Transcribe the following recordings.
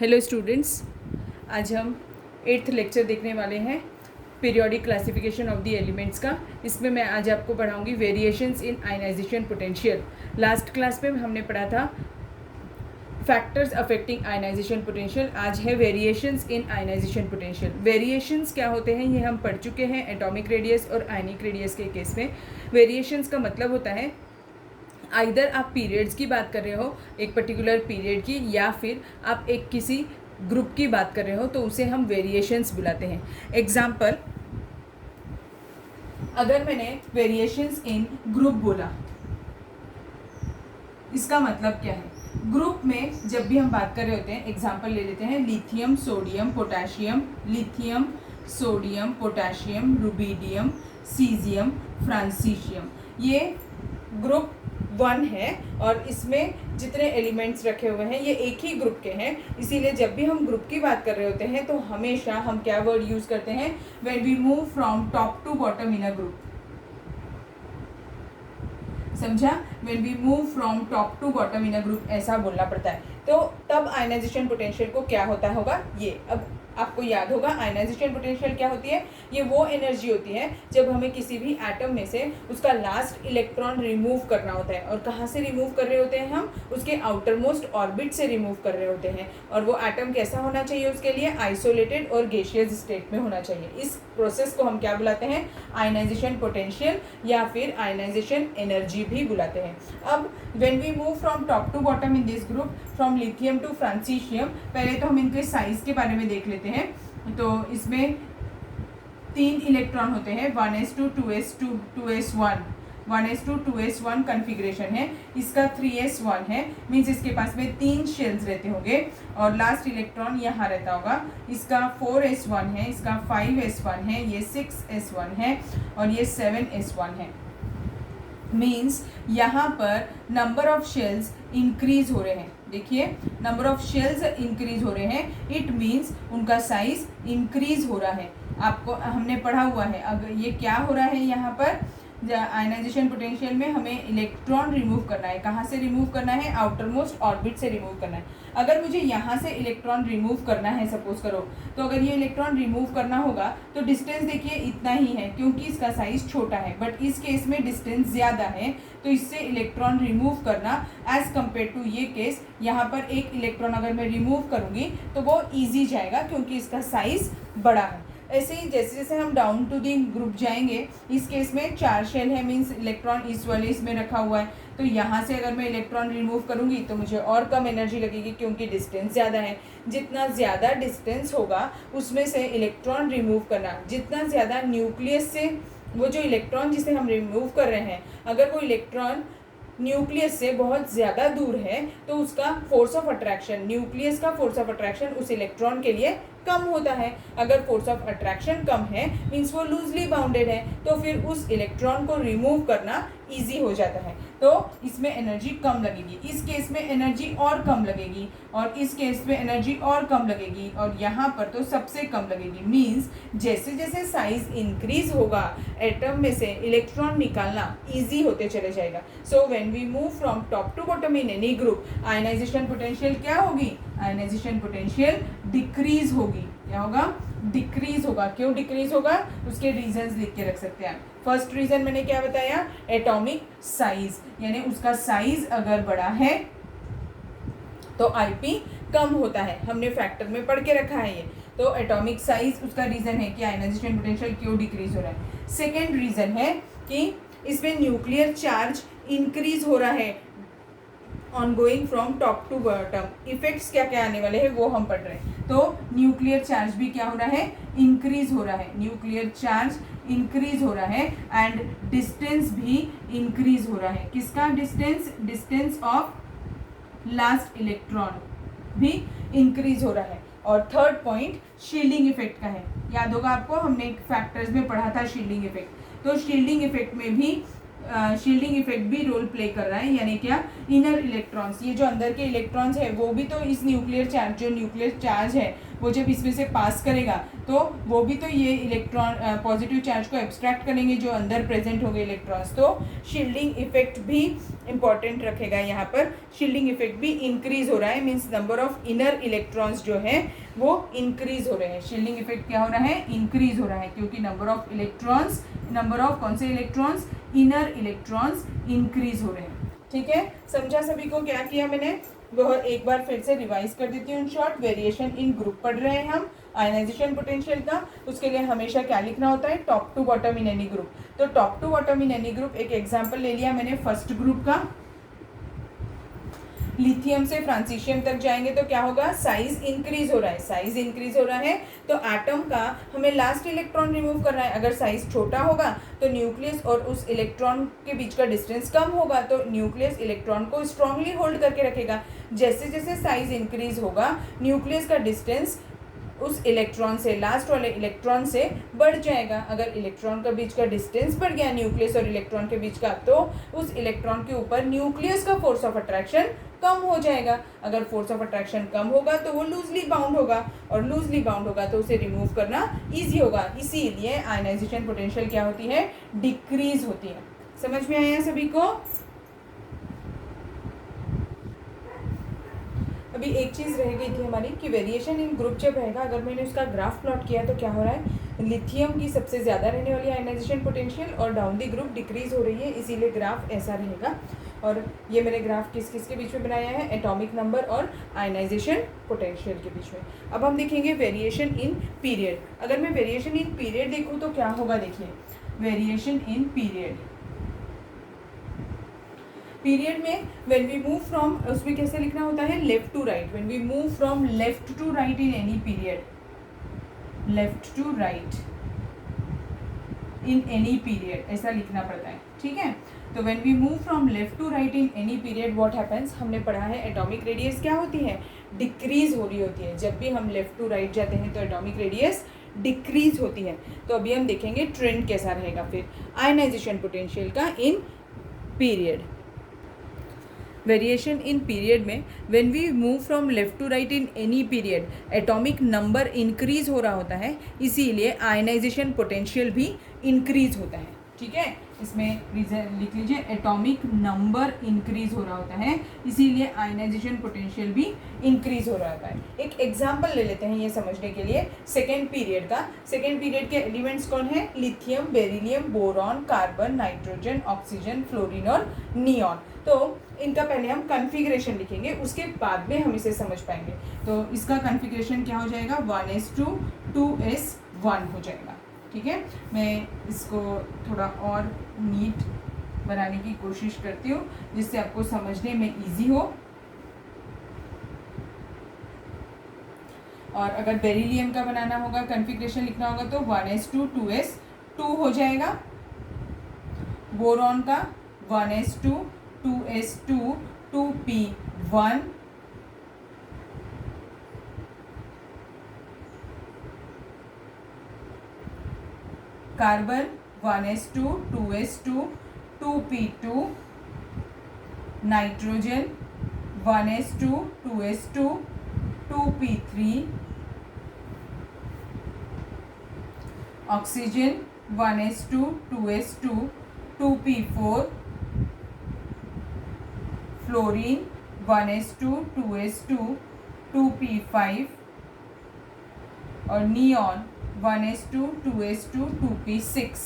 Hello students, आज हम 8th lecture देखने वाले हैं periodic classification of the elements का। इसमें मैं आज आपको पढ़ाऊंगी variations in ionization potential. Last class में हमने पढ़ा था फैक्टर्स अफेक्टिंग आयनाइजेशन पोटेंशियल। आज है variations in ionization potential. Variations क्या होते हैं ये हम पढ़ चुके हैं एटॉमिक रेडियस और आयनिक रेडियस के केस में। वेरिएशंस का मतलब होता है आइदर आप पीरियड्स की बात कर रहे हो, एक पर्टिकुलर पीरियड की, या फिर आप एक किसी ग्रुप की बात कर रहे हो तो उसे हम वेरिएशंस बुलाते हैं। एग्जाम्पल, अगर मैंने वेरिएशंस इन ग्रुप बोला, इसका मतलब क्या है? ग्रुप में जब भी हम बात कर रहे होते हैं, एग्जाम्पल ले लेते हैं lithium sodium potassium, lithium sodium potassium, rubidium, caesium, francium, ये ग्रुप 1 है और इसमें जितने एलिमेंट्स रखे हुए हैं ये एक ही ग्रुप के हैं। इसीलिए जब भी हम ग्रुप की बात कर रहे होते हैं तो हमेशा हम क्या वर्ड यूज करते हैं? When we move from top to bottom in a group. समझा? When we move from top to bottom in a group, ऐसा बोलना पड़ता है। तो तब आयनाइजेशन पोटेंशियल को क्या होता होगा, ये अब आपको याद होगा। आयनाइजेशन पोटेंशियल क्या होती है? ये वो एनर्जी होती है जब हमें किसी भी एटम में से उसका लास्ट इलेक्ट्रॉन रिमूव करना होता है। और कहाँ से रिमूव कर रहे होते हैं हम? उसके आउटर मोस्ट ऑर्बिट से रिमूव कर रहे होते हैं। और वो एटम कैसा होना चाहिए? उसके लिए आइसोलेटेड और गैसियस स्टेट में होना चाहिए। इस प्रोसेस को हम क्या बुलाते हैं? आयनाइजेशन पोटेंशियल या फिर आयनाइजेशन एनर्जी भी बुलाते हैं। अब when we move from top to bottom in this group, from lithium to francium, पहले तो हम इनके साइज के बारे में देख लेते हैं। तो इसमें 3 इलेक्ट्रॉन होते हैं, 1s2 2s2 2s1, 1s2 2s1 configuration है। इसका 3s1 है, मीन्स इसके पास में 3 शेल्स रहते होंगे और लास्ट इलेक्ट्रॉन यहाँ रहता होगा। इसका 4s1 है, इसका 5s1 है, ये 6s1 है और ये 7s1 है। मीन्स यहाँ पर नंबर ऑफ शेल्स इंक्रीज हो रहे हैं। देखिए, नंबर ऑफ शेल्स इंक्रीज हो रहे हैं, इट मीन्स उनका साइज इंक्रीज हो रहा है। आपको हमने पढ़ा हुआ है। अगर ये क्या हो रहा है, यहाँ पर आयनाइजेशन पोटेंशियल में हमें इलेक्ट्रॉन रिमूव करना है। कहाँ से रिमूव करना है? आउटर मोस्ट ऑर्बिट से रिमूव करना है। अगर मुझे यहाँ से इलेक्ट्रॉन रिमूव करना है, सपोज करो, तो अगर ये इलेक्ट्रॉन रिमूव करना होगा तो डिस्टेंस देखिए इतना ही है, क्योंकि इसका साइज छोटा है। बट इस केस में डिस्टेंस ज़्यादा है, तो इससे इलेक्ट्रॉन रिमूव करना एज कम्पेयर टू ये केस, यहाँ पर एक इलेक्ट्रॉन अगर मैं रिमूव करूँगी तो वो ईजी जाएगा क्योंकि इसका साइज बड़ा है। ऐसे ही जैसे जैसे हम डाउन टू दी ग्रुप जाएंगे, इस केस में 4 शेल है, मीन्स इलेक्ट्रॉन इस वाले इसमें रखा हुआ है। तो यहाँ से अगर मैं इलेक्ट्रॉन रिमूव करूँगी तो मुझे और कम एनर्जी लगेगी क्योंकि डिस्टेंस ज़्यादा है। जितना ज़्यादा डिस्टेंस होगा उसमें से इलेक्ट्रॉन रिमूव करना, जितना ज़्यादा न्यूक्लियस से वो जो इलेक्ट्रॉन जिसे हम रिमूव कर रहे हैं, अगर वो इलेक्ट्रॉन न्यूक्लियस से बहुत ज़्यादा दूर है तो उसका फोर्स ऑफ अट्रैक्शन, न्यूक्लियस का फोर्स ऑफ अट्रैक्शन उस इलेक्ट्रॉन के लिए कम होता है। अगर फोर्स ऑफ अट्रैक्शन कम है, मीन्स वो लूजली बाउंडेड है, तो फिर उस इलेक्ट्रॉन को रिमूव करना इजी हो जाता है। तो इसमें एनर्जी कम लगेगी, इस केस में एनर्जी और कम लगेगी, और इस केस में एनर्जी और कम लगेगी, और यहाँ पर तो सबसे कम लगेगी। मीन्स जैसे जैसे साइज इंक्रीज होगा, एटम में से इलेक्ट्रॉन निकालना इजी होते चले जाएगा। So when we move from top to bottom in any group, ionization potential क्या होगी? आयनाइजेशन पोटेंशियल डिक्रीज होगी। क्या होगा? डिक्रीज होगा। क्यों डिक्रीज होगा? उसके रीजंस लिख के रख सकते हैं। फर्स्ट रीजन मैंने क्या बताया? एटॉमिक साइज, यानी उसका साइज अगर बड़ा है तो आईपी कम होता है। हमने फैक्टर में पढ़ के रखा है ये। तो एटॉमिक साइज उसका रीजन है कि आयनाइजेशन पोटेंशियल क्यों डिक्रीज हो रहा है। सेकेंड रीजन है कि इसमें न्यूक्लियर चार्ज इंक्रीज हो रहा है on going from top to bottom. Effects क्या क्या आने वाले हैं वो हम पढ़ रहे हैं। तो न्यूक्लियर चार्ज भी क्या हो रहा है? इंक्रीज हो रहा है। न्यूक्लियर चार्ज इंक्रीज हो रहा है एंड डिस्टेंस भी इंक्रीज हो रहा है। किसका distance? Distance of last electron भी इंक्रीज हो रहा है। और थर्ड पॉइंट शील्डिंग इफेक्ट का है। याद होगा आपको, हमने एक फैक्टर्स में पढ़ा था शील्डिंग इफेक्ट। तो शील्डिंग इफेक्ट में भी शील्डिंग इफेक्ट भी रोल प्ले कर रहा है, यानी क्या? इनर इलेक्ट्रॉन्स, ये जो अंदर के इलेक्ट्रॉन्स है वो भी तो इस न्यूक्लियर चार्ज, जो न्यूक्लियर चार्ज है वो जब इसमें से पास करेगा तो वो भी तो ये इलेक्ट्रॉन पॉजिटिव चार्ज को एब्स्ट्रैक्ट करेंगे जो अंदर प्रेजेंट होंगे इलेक्ट्रॉन्स। तो शील्डिंग इफेक्ट भी इंपॉर्टेंट रखेगा। यहाँ पर शील्डिंग इफेक्ट भी इंक्रीज हो रहा है, means number of inner electrons जो है वो इंक्रीज हो रहे हैं। शील्डिंग इफेक्ट क्या हो रहा है, इंक्रीज हो रहा है, क्योंकि number of electrons, number of कौन से इलेक्ट्रॉन्स, इनर इलेक्ट्रॉन्स इंक्रीज हो रहे हैं। ठीक है, समझा सभी को क्या किया मैंने, वह एक बार फिर से रिवाइज कर देती हूँ। In short, variation in group पढ़ रहे हैं हम आयनाइजेशन पोटेंशियल का। उसके लिए हमेशा क्या लिखना होता है, top to bottom in any group. तो top to bottom in any group, एक एग्जांपल ले लिया मैंने फर्स्ट ग्रुप का। लिथियम से फ्रांसीशियम तक जाएंगे तो क्या होगा, साइज इंक्रीज हो रहा है, साइज इंक्रीज हो रहा है तो एटम का हमें लास्ट इलेक्ट्रॉन रिमूव करना है। अगर साइज छोटा होगा तो न्यूक्लियस और उस इलेक्ट्रॉन के बीच का डिस्टेंस कम होगा, तो न्यूक्लियस इलेक्ट्रॉन को स्ट्रांगली होल्ड करके रखेगा। जैसे जैसे साइज इंक्रीज होगा न्यूक्लियस का डिस्टेंस उस इलेक्ट्रॉन से, लास्ट वाले इलेक्ट्रॉन से बढ़ जाएगा। अगर इलेक्ट्रॉन का बीच का डिस्टेंस बढ़ गया न्यूक्लियस और इलेक्ट्रॉन के बीच का, तो उस इलेक्ट्रॉन के ऊपर न्यूक्लियस का फोर्स ऑफ अट्रैक्शन कम हो जाएगा। अगर फोर्स ऑफ अट्रैक्शन कम होगा तो वो लूजली बाउंड होगा, और लूजली बाउंड होगा तो उसे रिमूव करना ईजी होगा। इसीलिए आयनाइजेशन पोटेंशियल क्या होती है, डिक्रीज होती है। समझ में आया सभी को? अभी एक चीज़ रह गई थी हमारी कि वेरिएशन इन ग्रुप जब रहेगा, अगर मैंने उसका ग्राफ प्लॉट किया तो क्या हो रहा है, लिथियम की सबसे ज़्यादा रहने वाली आयनाइजेशन पोटेंशियल और डाउन दी ग्रुप डिक्रीज हो रही है, इसीलिए ग्राफ ऐसा रहेगा। और ये मैंने ग्राफ किस किस के बीच में बनाया है, एटॉमिक नंबर और आयनाइजेशन पोटेंशियल के बीच में। अब हम देखेंगे वेरिएशन इन पीरियड। अगर मैं वेरिएशन इन पीरियड देखूँ तो क्या होगा, देखिए वेरिएशन इन पीरियड, पीरियड में व्हेन वी मूव फ्रॉम, उसमें कैसे लिखना होता है, left to right. When we move from left to right in any period, left to right in any period, ऐसा लिखना पड़ता है। ठीक है, तो when we move from left to right in any period what happens, हमने पढ़ा है एटॉमिक रेडियस क्या होती है, डिक्रीज हो रही होती है। जब भी हम लेफ्ट टू राइट जाते हैं तो एटॉमिक रेडियस डिक्रीज होती है। तो अभी हम देखेंगे ट्रेंड कैसा रहेगा फिर आयनाइजेशन पोटेंशियल का in period. Variation in period में when we move from left to right in any period, atomic number increase हो रहा होता है, इसीलिए आयनाइजेशन पोटेंशियल भी इंक्रीज होता है। ठीक है, इसमें रीजन लिख लीजिए, एटॉमिक नंबर इंक्रीज हो रहा होता है, इसीलिए आयनाइजेशन पोटेंशियल भी इंक्रीज हो रहा होता है। एक एग्जांपल ले लेते हैं ये समझने के लिए सेकेंड पीरियड का। सेकेंड पीरियड के एलिमेंट्स कौन है, lithium, beryllium, boron, carbon, nitrogen, oxygen, fluorine और नियॉन। तो इनका पहले हम कन्फिग्रेशन लिखेंगे, उसके बाद में हम इसे समझ पाएंगे। तो इसका कन्फिग्रेशन क्या हो जाएगा, 1s2 2s1 हो जाएगा। ठीक है, मैं इसको थोड़ा और नीट बनाने की कोशिश करती हूँ जिससे आपको समझने में इजी हो। और अगर बेरिलियम का बनाना होगा, कन्फिग्रेशन लिखना होगा तो 1s2 2s2 हो जाएगा। बोरॉन का 1s2 2s2 2p1, carbon 1s2 2s2 2p2, nitrogen 1s2 2s2 2p3, oxygen 1s2 2s2 2p4, fluorine 1s2 2s2 2p5 और नियॉन 1s2 2s2 2p6।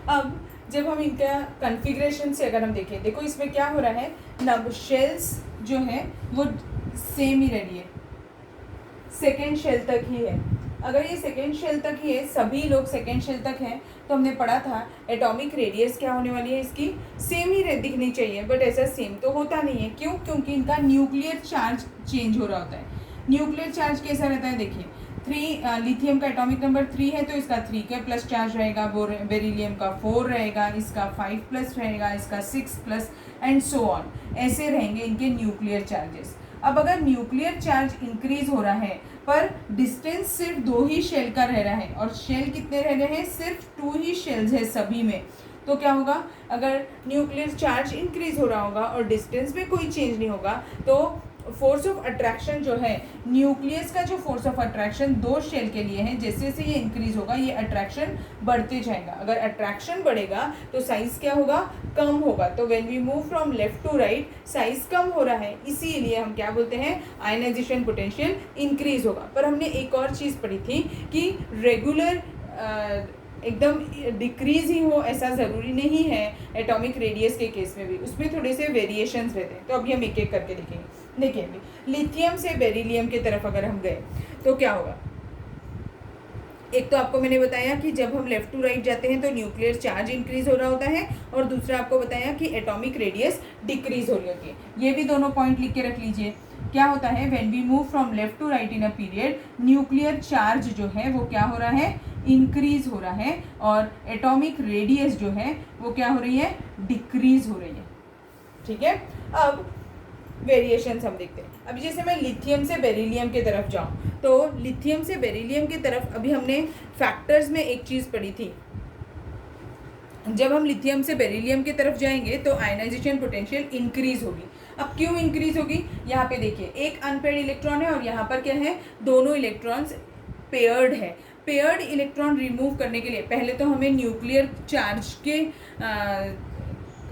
अब जब हम इनका कन्फिग्रेशन से अगर हम देखें, देखो इसमें क्या हो रहा है, नब शेल्स जो है वो सेम ही रही है, सेकेंड शेल तक ही है। अगर ये सेकेंड शेल तक ही है, सभी लोग सेकेंड शेल तक हैं, तो हमने पढ़ा था एटॉमिक रेडियस क्या होने वाली है, इसकी सेम ही दिखनी चाहिए, बट ऐसा सेम तो होता नहीं है। क्यों? क्योंकि इनका न्यूक्लियर चार्ज चेंज हो रहा होता है। न्यूक्लियर चार्ज कैसा रहता है, देखिए 3, लिथियम का एटॉमिक नंबर 3 है तो इसका 3 का प्लस चार्ज रहेगा, बेरिलियम का 4 रहेगा, इसका 5 प्लस रहेगा, इसका 6 प्लस एंड सो ऑन, ऐसे रहेंगे इनके न्यूक्लियर चार्जेस। अब अगर न्यूक्लियर चार्ज इंक्रीज हो रहा है पर डिस्टेंस सिर्फ 2 ही शेल का रह रहा है, और शेल कितने रह रहे हैं, सिर्फ 2 ही शेल्स है सभी में, तो क्या होगा, अगर न्यूक्लियर चार्ज इंक्रीज हो रहा होगा और डिस्टेंस में कोई चेंज नहीं होगा तो फोर्स ऑफ अट्रैक्शन जो है, न्यूक्लियस का जो फोर्स ऑफ अट्रैक्शन 2 शेल के लिए है, जैसे जैसे ये इंक्रीज होगा ये अट्रैक्शन बढ़ते जाएगा। अगर अट्रैक्शन बढ़ेगा तो साइज क्या होगा, कम होगा। तो when we move from left to right size कम हो रहा है, इसीलिए हम क्या बोलते हैं, आयनाइजेशन पोटेंशियल इंक्रीज होगा। पर हमने एक और चीज़ पढ़ी थी कि रेगुलर एकदम डिक्रीज ही हो ऐसा ज़रूरी नहीं है, एटॉमिक रेडियस के केस में भी उसमें थोड़े से वेरिएशंस रहते हैं। तो अभी हम एक एक करके देखेंगे। देखिए अभी लिथियम से बेरिलियम की तरफ अगर हम गए तो क्या होगा, एक तो आपको मैंने बताया कि जब हम लेफ्ट टू राइट जाते हैं तो न्यूक्लियर चार्ज इंक्रीज हो रहा होता है, और दूसरा आपको बताया कि एटॉमिक रेडियस डिक्रीज हो रही होती है। ये भी दोनों पॉइंट लिख के रख लीजिए। क्या होता है, when we move from left to right in a period, nuclear charge जो है वो क्या हो रहा है, इंक्रीज हो रहा है, और एटॉमिक रेडियस जो है वो क्या हो रही है, डिक्रीज हो रही है। ठीक है, अब वेरिएशंस हम देखते हैं। अभी जैसे मैं लिथियम से बेरिलियम की तरफ जाऊं, तो लिथियम से बेरिलियम की तरफ अभी हमने फैक्टर्स में एक चीज़ पढ़ी थी, जब हम लिथियम से बेरिलियम की तरफ जाएंगे तो आयनाइजेशन पोटेंशियल इंक्रीज होगी। अब क्यों इंक्रीज होगी, यहाँ पे देखिए एक अनपेयर्ड इलेक्ट्रॉन है और यहाँ पर क्या है, दोनों इलेक्ट्रॉन्स पेयर्ड है। पेयर्ड इलेक्ट्रॉन रिमूव करने के लिए पहले तो हमें न्यूक्लियर चार्ज के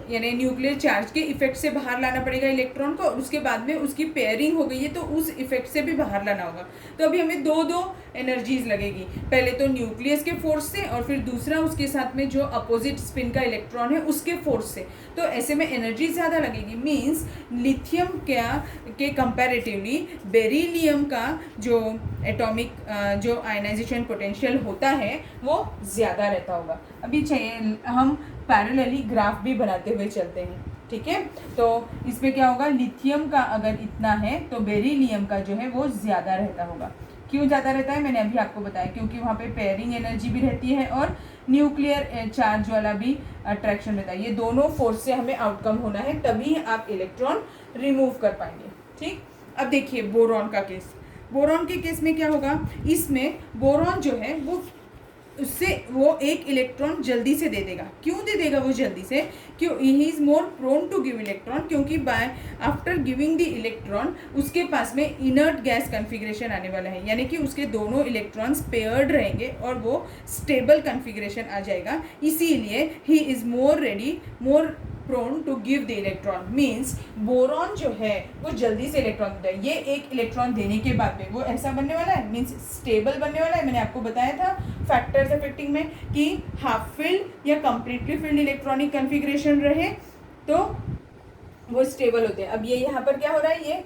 यानी न्यूक्लियर चार्ज के इफेक्ट से बाहर लाना पड़ेगा इलेक्ट्रॉन को, और उसके बाद में उसकी पेयरिंग हो गई है तो उस इफेक्ट से भी बाहर लाना होगा। तो अभी हमें दो एनर्जीज लगेगी, पहले तो न्यूक्लियस के फोर्स से और फिर दूसरा उसके साथ में जो अपोजिट स्पिन का इलेक्ट्रॉन है उसके फोर्स से। तो ऐसे में एनर्जी ज़्यादा लगेगी। मीन्स लिथियम के कंपैरेटिवली बेरिलियम का जो एटॉमिक जो आयनाइजेशन पोटेंशियल होता है वो ज़्यादा रहता होगा। अभी चाहिए हम पैरेलली ग्राफ भी बनाते हुए चलते हैं। ठीक है, तो इसमें क्या होगा, लिथियम का अगर इतना है तो बेरिलियम का जो है वो ज़्यादा रहता होगा। क्यों ज़्यादा रहता है, मैंने अभी आपको बताया, क्योंकि वहाँ पे पेयरिंग एनर्जी भी रहती है और न्यूक्लियर चार्ज वाला भी अट्रैक्शन रहता है। ये दोनों फोर्स से हमें आउटकम होना है, तभी आप इलेक्ट्रॉन रिमूव कर पाएंगे। ठीक, अब देखिए बोरॉन का केस। बोरॉन के केस में क्या होगा, इसमें बोरॉन जो है वो उससे वो एक इलेक्ट्रॉन जल्दी से दे देगा। क्यों दे देगा वो जल्दी से, क्यों, he is more prone to give electron, क्योंकि by after giving the electron उसके पास में इनर्ट गैस कन्फिग्रेशन आने वाला है, यानी कि उसके दोनों इलेक्ट्रॉन्स पेयर्ड रहेंगे और वो स्टेबल कन्फिग्रेशन आ जाएगा। इसीलिए he is more ready, more prone to give the electron. Means boron जो है वो जल्दी से इलेक्ट्रॉन देता है। ये एक इलेक्ट्रॉन देने के बाद में वो ऐसा बनने वाला है, मीन्स स्टेबल बनने वाला है। मैंने आपको बताया था फैक्टर्स अफेक्टिंग में कि हाफ फिल्ड या कंप्लीटली फिल्ड इलेक्ट्रॉनिक कन्फिग्रेशन रहे तो वो स्टेबल होते हैं। अब ये यहाँ पर क्या हो रहा है, ये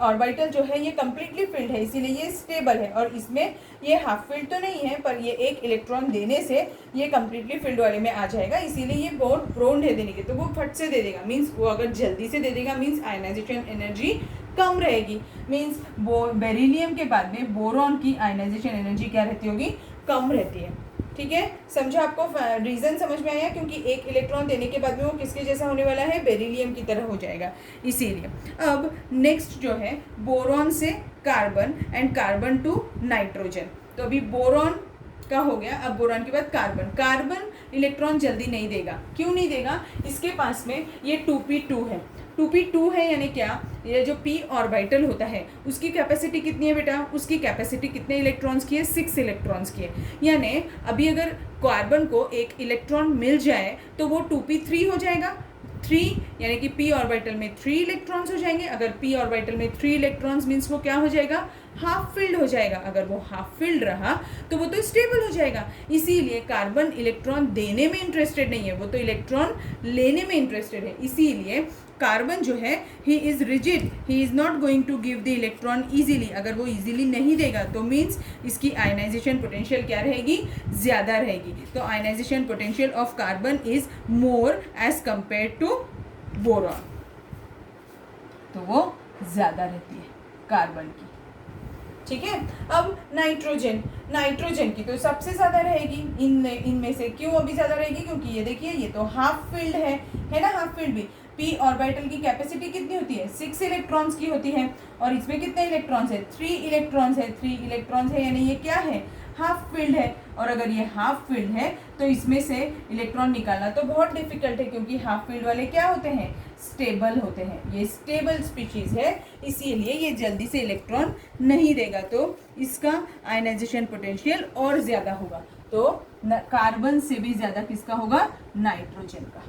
ऑर्बिटल जो है ये कम्प्लीटली फिल्ड है, इसीलिए ये स्टेबल है, और इसमें ये हाफ फिल्ड तो नहीं है पर ये एक इलेक्ट्रॉन देने से ये कम्प्लीटली फिल्ड वाले में आ जाएगा, इसीलिए ये बहुत प्रोन है देने के, तो वो फट से दे देगा। मीन्स वो अगर जल्दी से दे देगा मीन्स आयनाइजेशन एनर्जी कम रहेगी। मीन्स बेरिलियम के बाद में बोरॉन की आयनाइजेशन एनर्जी क्या रहती होगी, कम रहती है। ठीक है, समझा, आपको रीज़न समझ में आया, क्योंकि एक इलेक्ट्रॉन देने के बाद में वो किसके जैसा होने वाला है, बेरिलियम की तरह हो जाएगा, इसीलिए। अब नेक्स्ट जो है बोरॉन से carbon and carbon to nitrogen. तो अभी बोरॉन का हो गया, अब बोरॉन के बाद कार्बन। कार्बन इलेक्ट्रॉन जल्दी नहीं देगा। क्यों नहीं देगा, इसके पास में ये 2p2 है। 2p2 है यानी क्या, ये जो p ऑर्बिटल होता है उसकी कैपेसिटी कितनी है बेटा, उसकी कैपेसिटी कितने इलेक्ट्रॉन्स की है, 6 इलेक्ट्रॉन्स की है। यानी अभी अगर कार्बन को एक इलेक्ट्रॉन मिल जाए तो वो 2p3 हो जाएगा। 3 यानी कि p ऑर्बिटल में 3 इलेक्ट्रॉन्स हो जाएंगे। अगर p ऑर्बिटल में 3 इलेक्ट्रॉन्स मीन्स वो क्या हो जाएगा, हाफ फिल्ड हो जाएगा। अगर वो हाफ फिल्ड रहा तो वो तो स्टेबल हो जाएगा। इसीलिए कार्बन इलेक्ट्रॉन देने में इंटरेस्टेड नहीं है, वो तो इलेक्ट्रॉन लेने में इंटरेस्टेड है। इसीलिए कार्बन जो है he is rigid, he is not going to give the electron easily. अगर वो ईजिली नहीं देगा तो मीन्स इसकी आयनाइजेशन पोटेंशियल क्या रहेगी, ज़्यादा रहेगी। तो ionization potential of carbon is more as compare to boron, तो वो ज़्यादा रहती है कार्बन की। ठीक है, अब नाइट्रोजन की तो सबसे ज़्यादा रहेगी इनमें से। क्यों अभी ज़्यादा रहेगी, क्योंकि ये देखिए ये तो हाफ फिल्ड है ना, हाफ फिल्ड भी p ऑर्बिटल की कैपेसिटी कितनी होती है 6 इलेक्ट्रॉन्स की होती है और इसमें कितने इलेक्ट्रॉन्स है 3 इलेक्ट्रॉन्स है 3 इलेक्ट्रॉन्स है यानी ये क्या है हाफ फील्ड है और अगर ये हाफ फील्ड है तो इसमें से इलेक्ट्रॉन निकालना तो बहुत डिफिकल्ट है क्योंकि हाफ फील्ड वाले क्या होते हैं स्टेबल होते हैं ये स्टेबल स्पीशीज है इसीलिए ये जल्दी से इलेक्ट्रॉन नहीं देगा तो इसका आयनाइजेशन पोटेंशियल और ज़्यादा होगा तो कार्बन से भी ज़्यादा किसका होगा नाइट्रोजन का।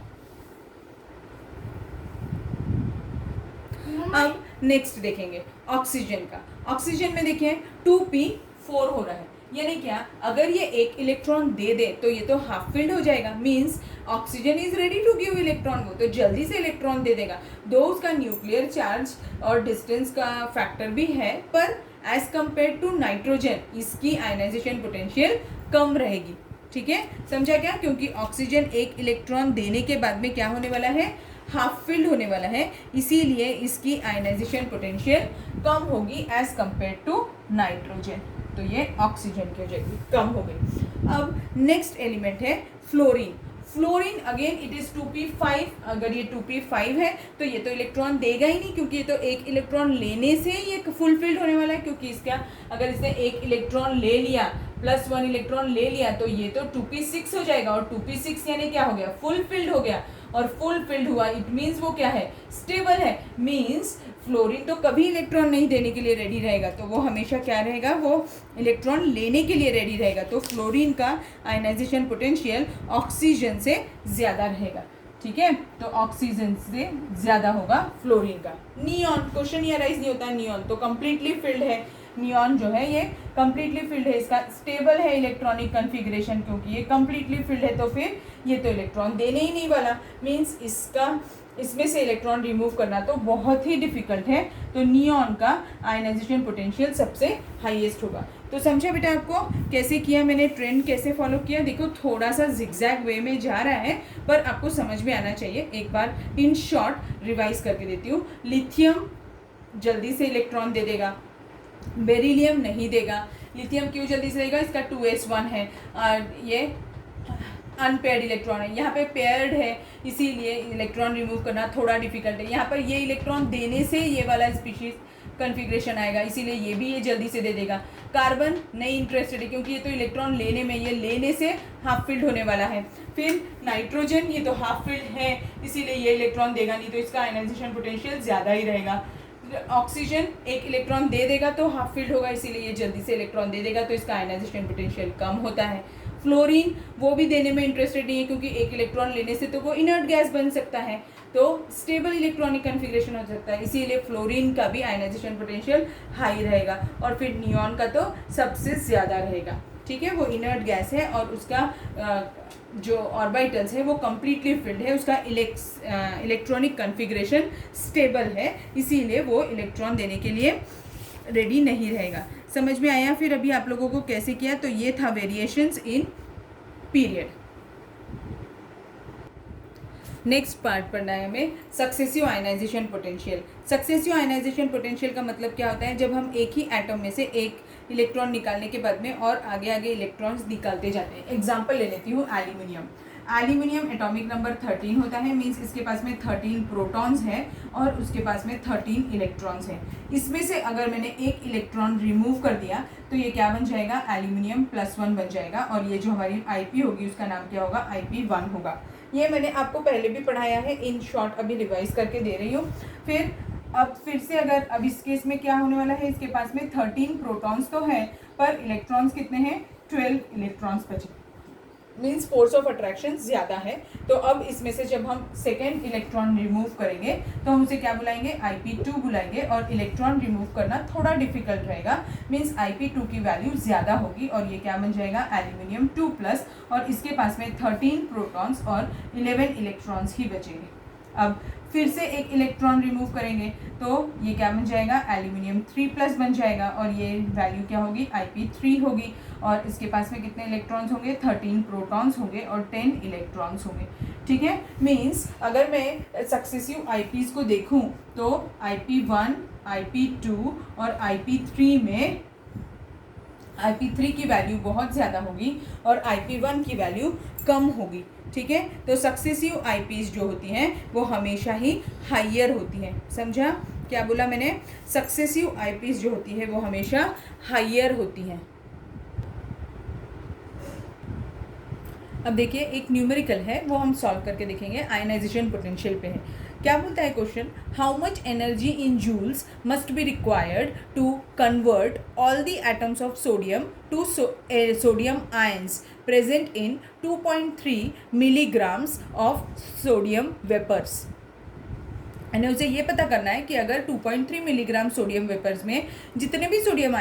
अब नेक्स्ट देखेंगे ऑक्सीजन का। ऑक्सीजन में देखिए 2p4 हो रहा है यानी क्या अगर ये एक इलेक्ट्रॉन दे दे तो ये तो हाफ फील्ड हो जाएगा means oxygen is ready to give electron वो तो जल्दी से इलेक्ट्रॉन दे देगा दो उसका न्यूक्लियर चार्ज और डिस्टेंस का फैक्टर भी है पर एज कंपेयर टू नाइट्रोजन इसकी आयनाइजेशन पोटेंशियल कम रहेगी। ठीक है समझा क्या क्योंकि ऑक्सीजन एक इलेक्ट्रॉन देने के बाद में क्या होने वाला है हाफ फील्ड होने वाला है इसीलिए इसकी आयनाइजेशन पोटेंशियल कम होगी एज कंपेयर टू नाइट्रोजन तो ये ऑक्सीजन की हो जाएगी कम हो गई। अब नेक्स्ट एलिमेंट है fluorine. Fluorine again it is 2p5 अगर ये 2p5 है तो ये तो इलेक्ट्रॉन देगा ही नहीं क्योंकि ये तो एक इलेक्ट्रॉन लेने से ये फुलफिल्ड होने वाला है क्योंकि इसका अगर इसने एक इलेक्ट्रॉन ले लिया +1 इलेक्ट्रॉन ले लिया तो ये तो 2p6 हो जाएगा और 2p6 यानी क्या हो गया फुलफिल्ड हो गया और फुलफिल्ड हुआ इट मीन्स वो क्या है स्टेबल है मीन्स फ्लोरीन तो कभी इलेक्ट्रॉन नहीं देने के लिए रेडी रहेगा तो वो हमेशा क्या रहेगा वो इलेक्ट्रॉन लेने के लिए रेडी रहेगा तो फ्लोरीन का आयनाइजेशन पोटेंशियल ऑक्सीजन से ज़्यादा रहेगा। ठीक है तो ऑक्सीजन से ज़्यादा होगा फ्लोरीन का। नियॉन क्वेश्चन ये राइज नहीं होता नियॉन तो कम्प्लीटली फिल्ड है नियॉन जो है ये कम्प्लीटली फिल्ड है इसका स्टेबल है इलेक्ट्रॉनिक कन्फिग्रेशन क्योंकि ये कम्प्लीटली फिल्ड है तो फिर ये तो इलेक्ट्रॉन देने ही नहीं वाला मीन्स इसमें से इलेक्ट्रॉन रिमूव करना तो बहुत ही डिफिकल्ट है तो नियॉन का आयनाइजेशन पोटेंशियल सबसे हाईएस्ट होगा। तो समझा बेटा आपको कैसे किया मैंने ट्रेंड कैसे फॉलो किया देखो थोड़ा सा जिगजैग वे में जा रहा है पर आपको समझ में आना चाहिए एक बार इन शॉर्ट रिवाइज करके देती हूँ। लिथियम जल्दी से इलेक्ट्रॉन दे देगा बेरिलियम नहीं देगा। लिथियम क्यों जल्दी से देगा इसका 2s1 है ये अनपेयर्ड इलेक्ट्रॉन है यहाँ पे पेयर्ड है इसीलिए इलेक्ट्रॉन रिमूव करना थोड़ा डिफिकल्ट है। यहाँ पर ये इलेक्ट्रॉन देने से ये वाला स्पीशीज कन्फिग्रेशन आएगा इसीलिए ये भी ये जल्दी से दे देगा। कार्बन नहीं इंटरेस्टेड है क्योंकि ये तो इलेक्ट्रॉन लेने में ये लेने से हाफ फील्ड होने वाला है। फिर नाइट्रोजन ये तो हाफ फील्ड है इसीलिए ये इलेक्ट्रॉन देगा नहीं तो इसका आयनाइजेशन पोटेंशियल ज़्यादा ही रहेगा। ऑक्सीजन एक इलेक्ट्रॉन दे देगा तो हाफ फील्ड होगा इसीलिए ये जल्दी से इलेक्ट्रॉन दे देगा तो इसका आयनाइजेशन पोटेंशियल कम होता है। फ्लोरीन वो भी देने में इंटरेस्टेड नहीं है क्योंकि एक इलेक्ट्रॉन लेने से तो वो इनर्ट गैस बन सकता है तो स्टेबल इलेक्ट्रॉनिक कन्फिग्रेशन हो सकता है इसीलिए फ्लोरीन का भी आयनाइजेशन पोटेंशियल हाई रहेगा। और फिर नियॉन का तो सबसे ज़्यादा रहेगा। ठीक है वो इनर्ट गैस है और उसका जो ऑर्बिटल्स है वो कम्प्लीटली फिल्ड है उसका इलेक्ट्रॉनिक कन्फिग्रेशन स्टेबल है इसीलिए वो इलेक्ट्रॉन देने के लिए रेडी नहीं रहेगा। समझ में आया फिर अभी आप लोगों को कैसे किया तो ये था variations in period. Next part पढ़ना है हमें successive ionization potential. Successive ionization potential का मतलब क्या होता है जब हम एक ही एटम में से एक इलेक्ट्रॉन निकालने के बाद में और आगे आगे इलेक्ट्रॉन्स निकालते जाते हैं। एग्जांपल ले लेती हूँ एल्यूमिनियम। एल्यूमिनियम एटॉमिक नंबर 13 होता है मीन्स इसके पास में 13 प्रोटॉन्स हैं और उसके पास में 13 इलेक्ट्रॉन्स हैं। इसमें से अगर मैंने एक इलेक्ट्रॉन रिमूव कर दिया तो ये क्या बन जाएगा एल्यूमिनियम +1 बन जाएगा और ये जो हमारी IP होगी उसका नाम क्या होगा IP1 होगा। ये मैंने आपको पहले भी पढ़ाया है इन शॉर्ट अभी रिवाइज करके दे रही हूँ। फिर से अगर अब इस केस में क्या होने वाला है इसके पास में 13 प्रोटॉन्स तो है पर इलेक्ट्रॉन्स कितने हैं 12 इलेक्ट्रॉन्स बचे मीन्स फोर्स ऑफ अट्रैक्शन ज़्यादा है। तो अब इसमें से जब हम सेकेंड इलेक्ट्रॉन रिमूव करेंगे तो हम उसे क्या बुलाएंगे IP2 बुलाएंगे और इलेक्ट्रॉन रिमूव करना थोड़ा डिफिकल्ट रहेगा मीन्स IP2 की वैल्यू ज़्यादा होगी और ये क्या बन जाएगा एल्यूमिनियम 2+ और इसके पास में 13 प्रोटॉन्स और 11 इलेक्ट्रॉन्स ही बचेंगे। अब फिर से एक इलेक्ट्रॉन रिमूव करेंगे तो ये क्या बन जाएगा एल्यूमिनियम 3+ बन जाएगा और ये वैल्यू क्या होगी IP3 होगी और इसके पास में कितने इलेक्ट्रॉन्स होंगे 13 प्रोटॉन्स होंगे और 10 इलेक्ट्रॉन्स होंगे। ठीक है मीन्स अगर मैं सक्सेसिव IPs को देखूं तो IP1 IP2 और IP3 में IP3 की वैल्यू बहुत ज़्यादा होगी और IP1 की वैल्यू कम होगी ठीक है। तो सक्सेसिव आईपीज जो होती हैं वो हमेशा ही हाइयर होती हैं। समझा क्या बोला मैंने? सक्सेसिव आईपीज जो होती है वो हमेशा हाइयर होती हैं। अब देखिए एक न्यूमेरिकल है, वो हम सॉल्व करके देखेंगे, आयनाइजेशन पोटेंशियल पे है। क्या बोलता है question? How much energy in joules must be required to convert all the atoms of sodium to sodium ions present in 2.3 milligrams of sodium vapours. यानी उसे ये पता करना है कि अगर 2.3 मिलीग्राम सोडियम वेपर्स में जितने भी सोडियम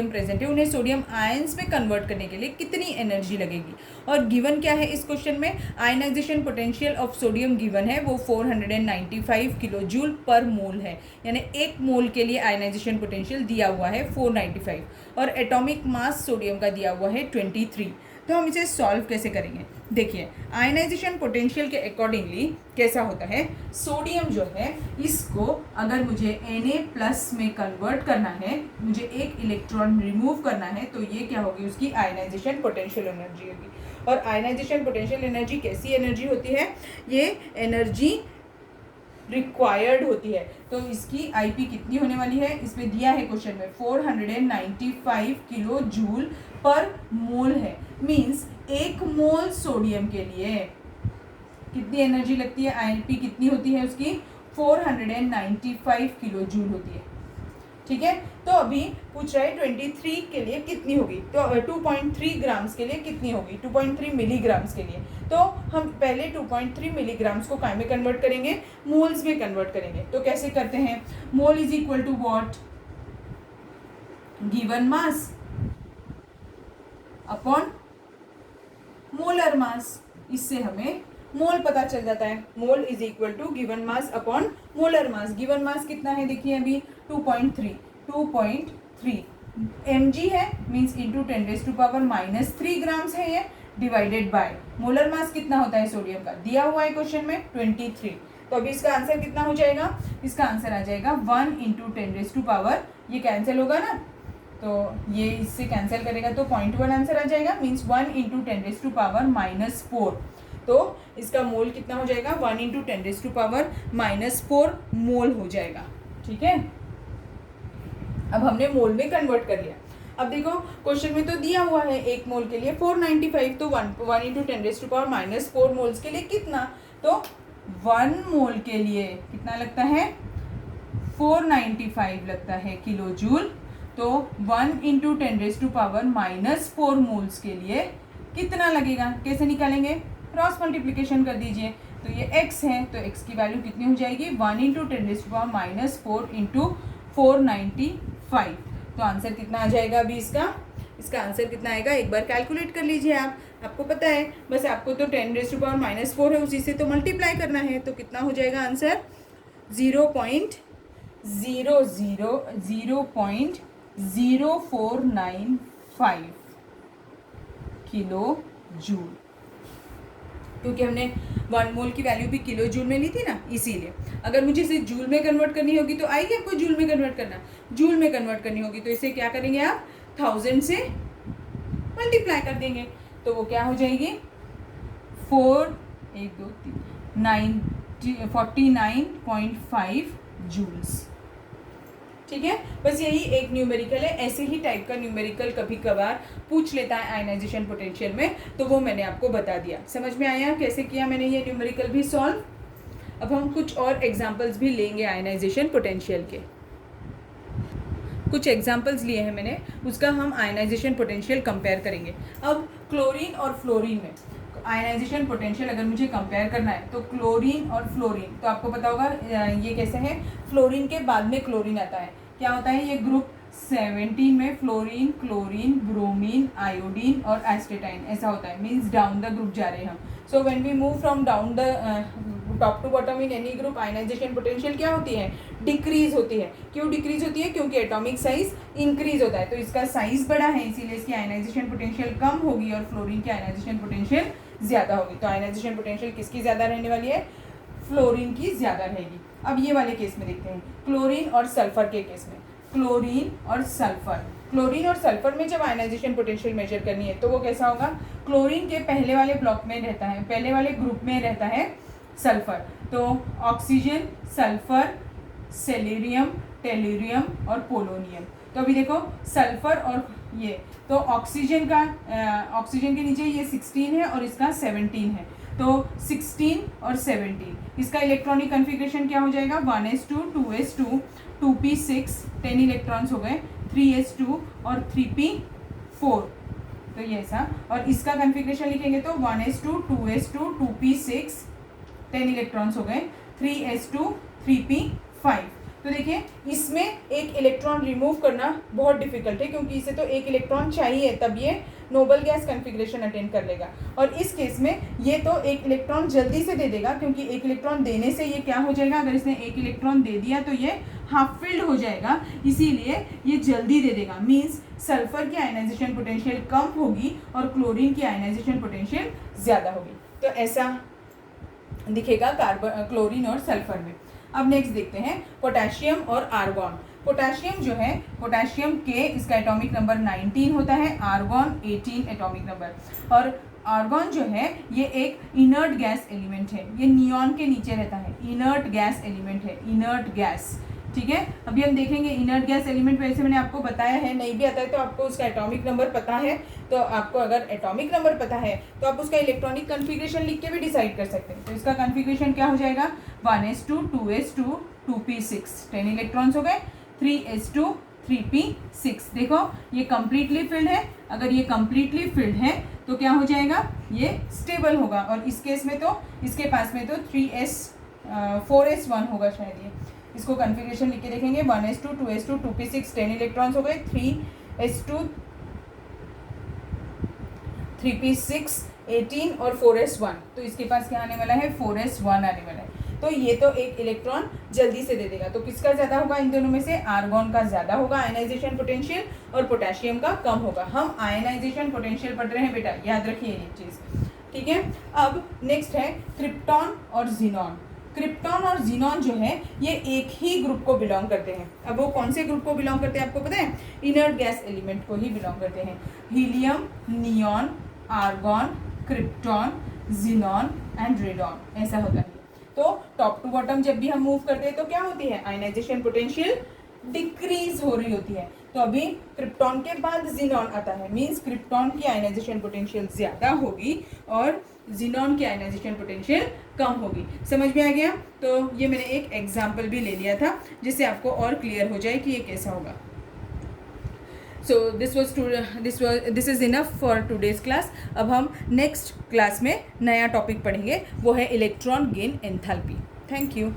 प्रेजेंट है उन्हें सोडियम आयंस में कन्वर्ट करने के लिए कितनी एनर्जी लगेगी। और गिवन क्या है इस क्वेश्चन में? Ionization potential of sodium given है वो 495 किलो जूल पर मोल है। यानी एक मोल के लिए आयनाइजेशन पोटेंशियल दिया हुआ है 495 और एटॉमिक मास सोडियम का दिया हुआ है 23। तो हम इसे सॉल्व कैसे करेंगे? देखिए आयनाइजेशन पोटेंशियल के अकॉर्डिंगली कैसा होता है, सोडियम जो है इसको अगर मुझे Na+ में कन्वर्ट करना है, मुझे एक इलेक्ट्रॉन रिमूव करना है, तो ये क्या होगी? उसकी आयनाइजेशन पोटेंशियल एनर्जी होगी। और आयनाइजेशन पोटेंशियल एनर्जी कैसी एनर्जी होती है? ये एनर्जी रिक्वायर्ड होती है। तो इसकी आईपी कितनी होने वाली है? इसमें दिया है क्वेश्चन में 495 किलो जूल पर मोल है। मींस एक मोल सोडियम के लिए कितनी एनर्जी लगती है? आईपी कितनी होती है उसकी? 495 किलो जूल होती है। ठीक है। तो अभी पूछ रहा है 23 के लिए कितनी होगी, तो 2.3 ग्राम्स के लिए कितनी होगी? 2.3 मिलीग्राम्स के लिए। तो हम पहले 2.3 मिलीग्राम्स को काय में कन्वर्ट करेंगे? मोल्स में कन्वर्ट करेंगे। तो कैसे करते हैं? Mole is equal to what? Given mass upon molar mass. इससे हमें मोल पता चल जाता है। Mole is equal to given mass upon molar mass. Given mass कितना है देखिए अभी 2.3 mg है, मीन्स इंटू 10⁻³ ग्राम्स है ये, डिवाइडेड बाय मोलर मास कितना होता है सोडियम का? दिया हुआ है क्वेश्चन में 23। तो अभी इसका आंसर कितना हो जाएगा? इसका आंसर आ जाएगा 1 × 10⁻, ये कैंसिल होगा ना, तो ये इससे कैंसिल करेगा तो 0.1 आंसर आ जाएगा। मीन्स 1 × 10⁻⁻4। तो इसका मोल कितना हो जाएगा? 1 × 10⁻⁻4 मोल हो जाएगा। ठीक है। अब हमने मोल में कन्वर्ट कर लिया। अब देखो क्वेश्चन में तो दिया हुआ है एक मोल के लिए 495, तो 1 × 10⁻⁻4 मोल्स के लिए कितना? तो 1 मोल के लिए कितना लगता है? 495 लगता है किलो जूल। तो 1 × 10⁻⁻4 मोल्स के लिए कितना लगेगा? कैसे निकालेंगे? क्रॉस मल्टीप्लिकेशन कर दीजिए। तो ये x है, तो x की वैल्यू कितनी हो जाएगी? 1 × 10⁻⁻4 × 495। तो आंसर कितना आ जाएगा अभी इसका आंसर कितना आएगा? एक बार कैलकुलेट कर लीजिए आप, आपको पता है, बस आपको तो 10⁻⁻4 है उसी से तो मल्टीप्लाई करना है। तो कितना हो जाएगा आंसर? 0.0495 किलो जूल, क्योंकि हमने 1 मोल की वैल्यू भी किलो जूल में ली थी ना, इसीलिए। अगर मुझे इसे जूल में कन्वर्ट करनी होगी तो आएगी आपको जूल में कन्वर्ट करना। जूल में कन्वर्ट करनी होगी तो इसे क्या करेंगे आप? 1000 से मल्टीप्लाई कर देंगे, तो वो क्या हो जाएगी? 49.5 जूल्स। ठीक है। बस यही एक न्यूमेरिकल है। ऐसे ही टाइप का न्यूमेरिकल कभी कभार पूछ लेता है आयनाइजेशन पोटेंशियल में, तो वो मैंने आपको बता दिया। समझ में आया कैसे किया मैंने ये न्यूमेरिकल भी सॉल्व? अब हम कुछ और एग्जांपल्स भी लेंगे आयनाइजेशन पोटेंशियल के। कुछ एग्जांपल्स लिए हैं मैंने, उसका हम आयनाइजेशन पोटेंशियल कंपेयर करेंगे। अब क्लोरीन और फ्लोरीन में आयनाइजेशन पोटेंशियल अगर मुझे कंपेयर करना है तो क्लोरीन और फ्लोरीन, तो आपको पता होगा ये कैसे है? फ्लोरीन के बाद में क्लोरीन आता है। क्या होता है? ये ग्रुप 17 में फ्लोरीन, क्लोरीन, ब्रोमीन, आयोडीन और एस्टेटाइन ऐसा होता है। मीन्स डाउन द ग्रुप जा रहे हैं हम। So when we move from down the top to bottom in any group, ionization potential क्या होती है? डिक्रीज होती है। क्यों डिक्रीज होती है? क्योंकि एटॉमिक साइज इंक्रीज होता है, तो इसका साइज बड़ा है, इसीलिए इसकी आयनाइजेशन पोटेंशियल कम होगी और फ्लोरीन की आयनाइजेशन पोटेंशियल ज़्यादा होगी। तो आयनाइजेशन पोटेंशियल किसकी ज़्यादा रहने वाली है? फ्लोरीन की ज़्यादा रहेगी। अब ये वाले केस में देखते हैं, क्लोरीन और सल्फर के केस में। क्लोरीन और सल्फर क्लोरीन और सल्फर में जब आयनाइजेशन पोटेंशियल मेजर करनी है तो वो कैसा होगा, क्लोरीन के पहले वाले ब्लॉक में रहता है, पहले वाले ग्रुप में रहता है सल्फर, तो ऑक्सीजन, सल्फर, सेलेरियम, टेलुरियम और पोलोनियम। तो अभी देखो सल्फर और ये, तो ऑक्सीजन ऑक्सीजन के नीचे ये 16 है और इसका 17 है, तो 16 और 17 इसका इलेक्ट्रॉनिक कन्फिग्रेशन क्या हो जाएगा, 1s2 2s2 2p6 10 इलेक्ट्रॉन्स हो गए, 3s2 और 3p4, तो ये ऐसा, और इसका कन्फिग्रेशन लिखेंगे तो 1s2 2s2 2p6 10 इलेक्ट्रॉन्स हो गए, 3s2 3p5। तो देखिए इसमें एक इलेक्ट्रॉन रिमूव करना बहुत डिफिकल्ट है, क्योंकि इसे तो एक इलेक्ट्रॉन चाहिए तब ये नोबल गैस कन्फिग्रेशन अटेंड कर लेगा, और इस केस में ये तो एक इलेक्ट्रॉन जल्दी से दे देगा, क्योंकि एक इलेक्ट्रॉन देने से ये क्या हो जाएगा, अगर इसने एक इलेक्ट्रॉन दे दिया तो ये हाफ फिल्ड हो जाएगा, इसीलिए ये जल्दी दे देगा। मीन्स सल्फर की आयनाइजेशन पोटेंशियल कम होगी और क्लोरीन की आयनाइजेशन पोटेंशियल ज़्यादा होगी। तो ऐसा दिखेगा क्लोरीन और सल्फर में। अब नेक्स्ट देखते हैं पोटेशियम और आर्गॉन। पोटेशियम जो है, पोटेशियम के इसका एटॉमिक नंबर 19 होता है, आर्गॉन 18 एटॉमिक नंबर, और आर्गॉन जो है ये एक इनर्ट गैस एलिमेंट है, ये नियॉन के नीचे रहता है, इनर्ट गैस एलिमेंट है, इनर्ट गैस, ठीक है। अभी हम देखेंगे इनर्ट गैस एलिमेंट, वैसे मैंने आपको बताया है, नहीं भी आता है तो आपको उसका एटॉमिक नंबर पता है, तो आपको अगर एटॉमिक नंबर पता है तो आप उसका इलेक्ट्रॉनिक कन्फिग्रेशन लिख के भी डिसाइड कर सकते हैं। तो इसका कन्फिग्रेशन क्या हो जाएगा, 1s2 2s2 2p6 10 इलेक्ट्रॉन्स हो गए, 3s2 3p6। देखो ये कंप्लीटली फिल्ड है, अगर ये कंप्लीटली फिल्ड है तो क्या हो जाएगा, ये स्टेबल होगा, और इस केस में तो इसके पास में तो 4s1 होगा शायद, ये इसको कन्फिग्रेशन लिख के देखेंगे, 1s2 2s2 2p6 10 इलेक्ट्रॉन्स हो गए, 3s2 3p6 18 और 4s1, तो इसके पास क्या आने वाला है, 4s1 आने वाला है। तो ये तो एक इलेक्ट्रॉन जल्दी से दे देगा, तो किसका ज़्यादा होगा इन दोनों में से, आर्गॉन का ज़्यादा होगा आयनाइजेशन पोटेंशियल और पोटेशियम का कम होगा। हम आयनाइजेशन पोटेंशियल पढ़ रहे हैं बेटा, याद रखिए ये चीज़, ठीक है। अब नेक्स्ट है क्रिप्टॉन और जीनॉन। क्रिप्टॉन और जीनॉन जो है ये एक ही ग्रुप को बिलोंग करते हैं। अब वो कौन से ग्रुप को बिलोंग करते हैं आपको पता है, इनर्ट गैस एलिमेंट को ही बिलोंग करते हैं, helium, neon, argon, krypton, xenon and radon, ऐसा होता है। तो टॉप टू बॉटम जब भी हम मूव करते हैं तो क्या होती है, आयनाइजेशन पोटेंशियल डिक्रीज हो रही होती है। तो अभी क्रिप्टॉन के बाद जीनॉन आता है, मींस क्रिप्टॉन की आयनाइजेशन पोटेंशियल ज़्यादा होगी और जीनॉन की आयनाइजेशन पोटेंशियल कम होगी। समझ में आ गया? तो ये मैंने एक एग्जाम्पल भी ले लिया था जिससे आपको और क्लियर हो जाए कि ये कैसा होगा। So this is enough for today's class. अब हम नेक्स्ट क्लास में नया टॉपिक पढ़ेंगे, वो है electron gain enthalpy. Thank you.